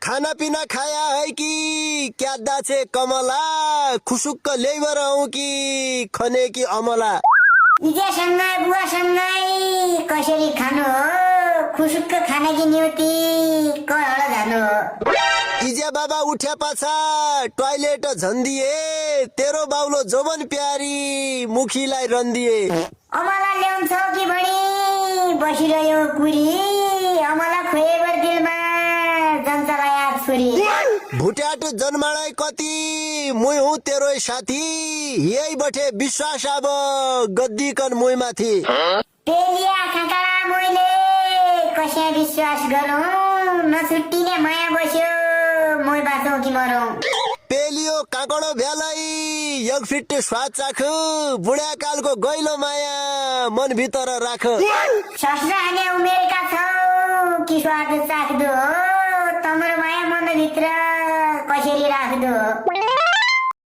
खाना पीना खाया है कि क्या दाछे कमला खुसुक्क ल्याइबर हौ कि खने कि अमला इजेसँगै बुवासँगै कसरी खानु हो खुसुक्क खानाकी निउति कहळ जानु हो इजे बाबा उठ्या पाछा टॉयलेट झन्दिए तेरो बाउलो जोबन प्यारी मुखीलाई रन्दिए अमला ल्याउँछौ कि भणी बसिरह्यो कुरी अमला खोएबर दिलमा जन्चलाया छुरी भुट्याट जन्माडै कति मुई हुँ तेरो साथी यही बठे विश्वास अब गद्दीकन मुई माथि पेलिया खाँकाडा मैले कस्या विश्वास गरौँ नछुट्टिने माया बस्यो मै बाँचौँ कि मरौँ पेलियो काकडो भ्यालै एक फिट स्वाद चाख बुढाकालको गैलो माया मन भित्र राख सस्राने उमेरका छौ कि स्वाद चाख्दो तम्रो माया मनभित्र कसरी राख्दो